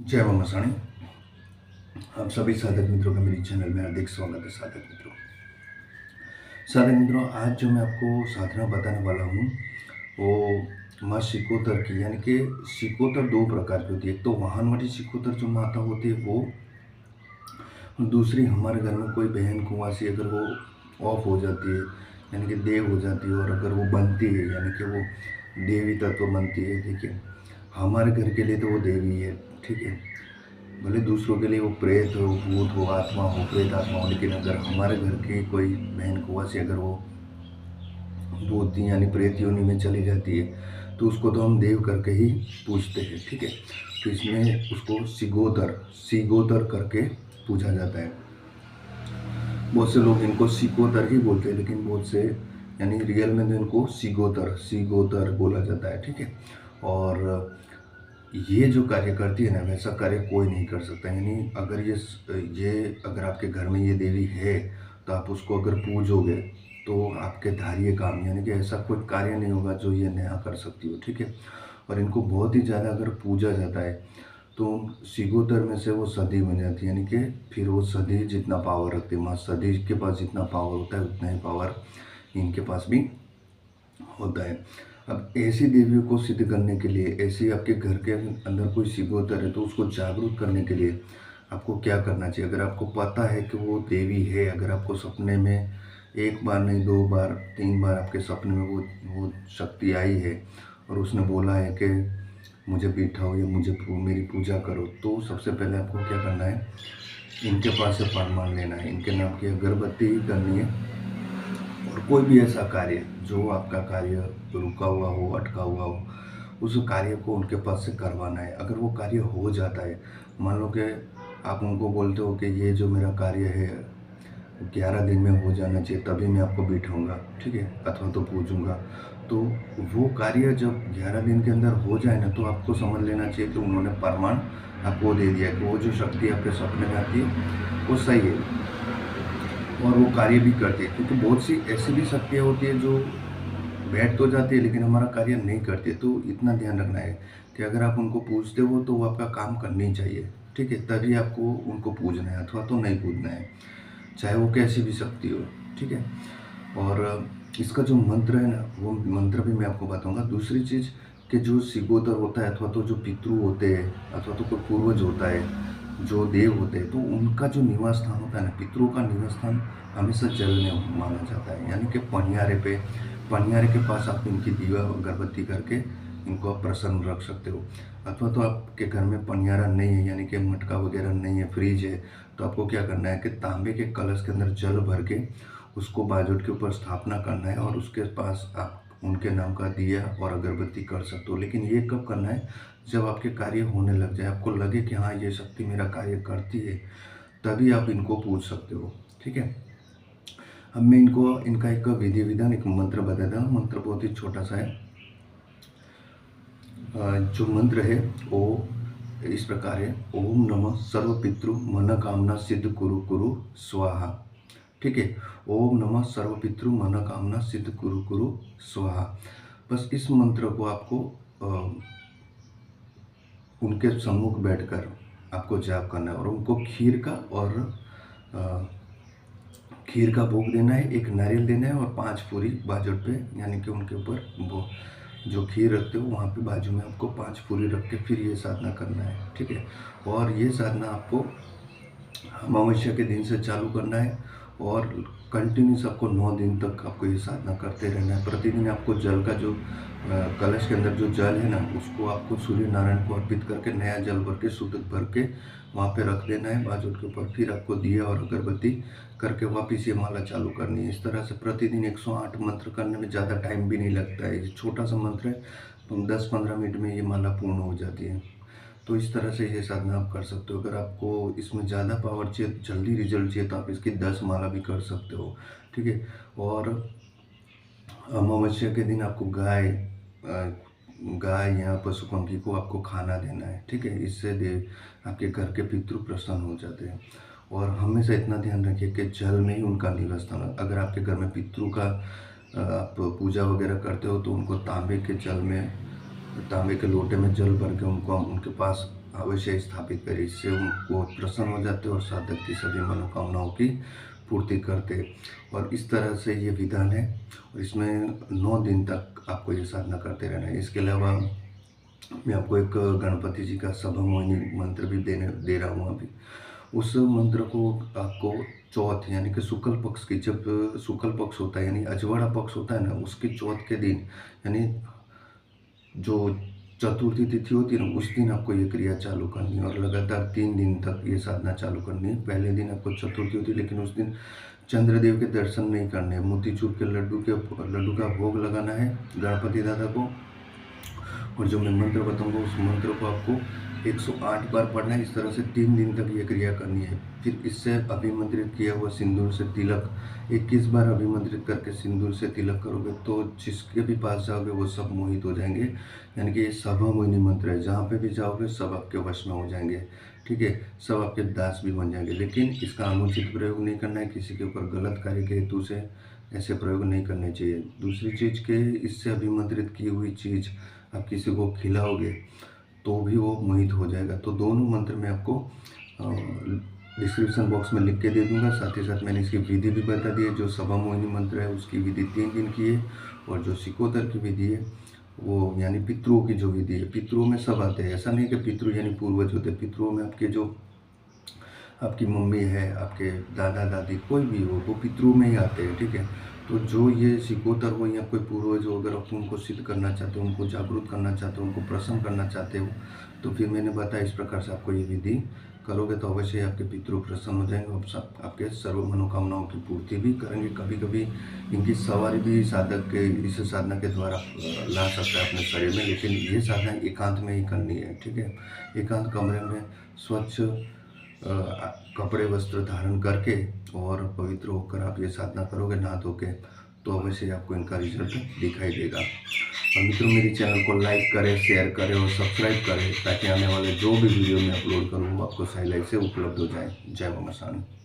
जय मां मसाणी। आप सभी साधक मित्रों का मेरे चैनल में हार्दिक स्वागत है। साधक मित्रों, आज जो मैं आपको साधना बताने वाला हूँ वो माँ सिकोतर की, यानी कि सिकोतर दो प्रकार की होती है। एक तो वाहनवटी सिकोतर जो माता होती है वो, और दूसरी हमारे घर में कोई बहन कुंवासी अगर वो ऑफ हो जाती है, यानी कि देव हो जाती है, और अगर वो बनती है यानी कि वो देवी तत्व बनती है। देखिए, हमारे घर के लिए तो वो देवी है, ठीक है। भले दूसरों के लिए वो प्रेत हो, भूत हो, आत्मा हो, प्रेत आत्मा हो, लेकिन अगर हमारे घर की कोई बहन कुंवासी अगर वो भूत यानी प्रेत योनि में चली जाती है तो उसको तो हम देव करके ही पूजते हैं, ठीक है। तो इसमें उसको सिगोतर करके पूजा जाता है। बहुत से लोग इनको सिकोतर ही बोलते हैं, लेकिन बहुत से यानी रियल में तो इनको सिगोतर बोला जाता है, ठीक है। और ये जो कार्य करती है ना, वैसा कार्य कोई नहीं कर सकता। यानी अगर ये अगर आपके घर में ये देवी है तो आप उसको अगर पूजोगे तो आपके धार्य काम, यानी कि ऐसा कोई कार्य नहीं होगा जो ये नया कर सकती हो, ठीक है। और इनको बहुत ही ज़्यादा अगर पूजा जाता है तो सिगोतर में से वो सदी बन जाती है, यानी कि फिर वो सदी जितना पावर रखती है, माँ सदी के पास जितना पावर होता है उतना ही पावर इनके पास भी होता है। अब ऐसी देवियों को सिद्ध करने के लिए, ऐसी आपके घर के अंदर कोई सिगोतर है तो उसको जागरूक करने के लिए आपको क्या करना चाहिए। अगर आपको पता है कि वो देवी है, अगर आपको सपने में एक बार नहीं, दो बार, तीन बार आपके सपने में वो शक्ति आई है और उसने बोला है कि मुझे बिठाओ या मेरी पूजा करो, तो सबसे पहले आपको क्या करना है, इनके पास से फरमान लेना है, इनके नाम की अगरबत्ती करनी है। और कोई भी ऐसा कार्य जो आपका कार्य रुका हुआ हो, अटका हुआ हो, उस कार्य को उनके पास से करवाना है। अगर वो कार्य हो जाता है, मान लो कि आप उनको बोलते हो कि ये जो मेरा कार्य है 11 दिन में हो जाना चाहिए, तभी मैं आपको बिठाऊंगा, ठीक है, अथवा तो पूजूंगा। तो वो कार्य जब 11 दिन के अंदर हो जाए ना, तो आपको समझ लेना चाहिए कि उन्होंने प्रमाण आपको दे दिया कि वो जो शक्ति आपके सपने में आती है वो सही है और वो कार्य भी करती है। क्योंकि बहुत सी ऐसी भी शक्तियाँ होती है जो बैठ तो जाती है लेकिन हमारा कार्य नहीं करती है। तो इतना ध्यान रखना है कि अगर आप उनको पूजते हो तो वो आपका काम करनी चाहिए, ठीक है, तभी आपको उनको पूजना है, अथवा तो नहीं पूजना है, चाहे वो कैसी भी शक्ति हो, ठीक है। और इसका जो मंत्र है ना, वो मंत्र भी मैं आपको बताऊंगा। दूसरी चीज़ कि जो सिगोतर होता है, अथवा तो जो पितृ होते हैं, अथवा तो कोई पूर्वज होता है, जो देव होते हैं, तो उनका जो निवास स्थान होता है ना, पितरों का निवास स्थान हमेशा जल में माना जाता है। यानी कि पनियारे के पास आप इनकी दीवा अगरबत्ती करके इनको आप प्रसन्न रख सकते हो। अथवा तो आपके घर में पनियारा नहीं है, यानी कि मटका वगैरह नहीं है, फ्रिज है, तो आपको क्या करना है कि तांबे के कलश के अंदर जल भर के उसको बाजूट के ऊपर स्थापना करना है और उसके पास आप उनके नाम का दिया और अगरबत्ती कर सकते हो। लेकिन ये कब करना है, जब आपके कार्य होने लग जाए, आपको लगे कि हाँ ये शक्ति मेरा कार्य करती है, तभी आप इनको पूछ सकते हो, ठीक है। अब मैं इनका एक विधि विधान, एक मंत्र बताता हूँ। मंत्र बहुत ही छोटा सा है। जो मंत्र है वो इस प्रकार है, ओम नमः सर्व पितृ मन कामना सिद्ध कुरु कुरु स्वाहा, ठीक है। ओम नमः सर्व पितृ मन कामना सिद्ध कुरु कुरु स्वाहा। बस इस मंत्र को आपको उनके सम्मुख बैठकर आपको जाप करना है और उनको खीर का भोग देना है, एक नारियल देना है और 5 पूरी बाजू पे, यानी कि उनके ऊपर वो जो खीर रखते हो वहाँ पे बाजू में आपको 5 पूरी रख के फिर ये साधना करना है, ठीक है। और ये साधना आपको अमावस्या के दिन से चालू करना है और कंटिन्यूस आपको 9 दिन तक आपको ये साधना करते रहना है। प्रतिदिन आपको जल का जो कलश के अंदर जो जल है ना, उसको आपको सूर्य नारायण को अर्पित करके नया जल भर के शुद्ध भर के वहाँ पे रख देना है बाजू के ऊपर। फिर आपको दिया और अगरबत्ती करके वापस ये माला चालू करनी है। इस तरह से प्रतिदिन 108 मंत्र करने में ज़्यादा टाइम भी नहीं लगता है। ये छोटा सा मंत्र है, तो 10-15 मिनट में ये माला पूर्ण हो जाती है। तो इस तरह से ये साधना आप कर सकते हो। अगर आपको इसमें ज़्यादा पावर चाहिए, जल्दी रिजल्ट चाहिए, तो आप इसकी 10 माला भी कर सकते हो, ठीक है। और अमावस्या के दिन आपको गाय या पशु पंखी को आपको खाना देना है, ठीक है। इससे आपके घर के पितृ प्रसन्न हो जाते हैं। और हमेशा इतना ध्यान रखिए कि जल में ही उनका निवास स्थान। अगर आपके घर में पितृ का आप पूजा वगैरह करते हो तो उनको तांबे के लोटे में जल भर के उनको उनके पास अवश्य स्थापित करें। इससे वो प्रसन्न हो जाते और साधक की सभी मनोकामनाओं की पूर्ति करते। और इस तरह से ये विधान है और इसमें 9 दिन तक आपको ये साधना करते रहना है। इसके अलावा मैं आपको एक गणपति जी का सभा मोहिनी मंत्र भी दे रहा हूँ अभी। उस मंत्र को आपको चौथ यानी कि शुक्ल पक्ष की, जब शुक्ल पक्ष होता है यानी अजवाड़ा पक्ष होता है ना, उसके चौथ के दिन यानी जो चतुर्थी तिथि होती है ना, उस दिन आपको ये क्रिया चालू करनी है और लगातार 3 दिन तक ये साधना चालू करनी है। पहले दिन आपको चतुर्थी होती है, लेकिन उस दिन चंद्रदेव के दर्शन नहीं करने, मोतीचूर के लड्डू का भोग लगाना है गणपति दादा को। और जो मैं मंत्र बताऊंगा उस मंत्र को आपको 108 बार पढ़ना है। इस तरह से 3 दिन तक ये क्रिया करनी है। फिर इससे अभिमंत्रित किया हुआ सिंदूर से तिलक 21 बार अभिमंत्रित करके सिंदूर से तिलक करोगे तो जिसके भी पास जाओगे वो सब मोहित हो जाएंगे। यानी कि ये सभा मोहिनी मंत्र है, जहाँ पे भी जाओगे सब आपके वश में हो जाएंगे। ठीक है, सब आपके दास भी बन जाएंगे। लेकिन इसका अनुचित प्रयोग नहीं करना है, किसी के ऊपर गलत कार्य के हेतु से ऐसे प्रयोग नहीं करने चाहिए। दूसरी चीज़ के इससे अभिमंत्रित की हुई चीज़ आप किसी को खिलाओगे तो भी वो मोहित हो जाएगा। तो दोनों मंत्र मैं आपको डिस्क्रिप्शन बॉक्स में लिख के दे दूंगा। साथ ही साथ मैंने इसकी विधि भी बता दी है। जो सभा मोहिनी मंत्र है उसकी विधि 3 दिन की है और जो सिकोतर की विधि है वो यानी पितरों की जो विधि है, पितरों में सब आते हैं। ऐसा नहीं कि पितृ यानी पूर्वज होते, पितरों में आपके जो आपकी मम्मी है, आपके दादा दादी कोई भी हो, वो पितरों में ही आते हैं। ठीक है, तो जो ये सिकोतर हो या कोई पूर्वज हो, अगर आप उनको सिद्ध करना चाहते हो, उनको जागरूक करना चाहते हो, उनको प्रसन्न करना चाहते हो, तो फिर मैंने बताया इस प्रकार से आपको ये विधि करोगे तो अवश्य आपके पितृ प्रसन्न हो जाएंगे और आपके सर्व मनोकामनाओं की पूर्ति भी करेंगे। कभी कभी इनकी सवारी भी साधक के इस साधना के द्वारा ला सकता है अपने शरीर में, लेकिन ये साधना एकांत में ही करनी है। ठीक है, एकांत कमरे में स्वच्छ कपड़े वस्त्र धारण करके और पवित्र होकर आप ये साधना करोगे नहा धो के, तो अवश्य आपको इनका रिजल्ट दिखाई देगा। और मित्रों, मेरी चैनल को लाइक करें, शेयर करें और सब्सक्राइब करें ताकि आने वाले जो भी वीडियो मैं अपलोड करूँ वो आपको सही से उपलब्ध हो जाए। जय मां शांति।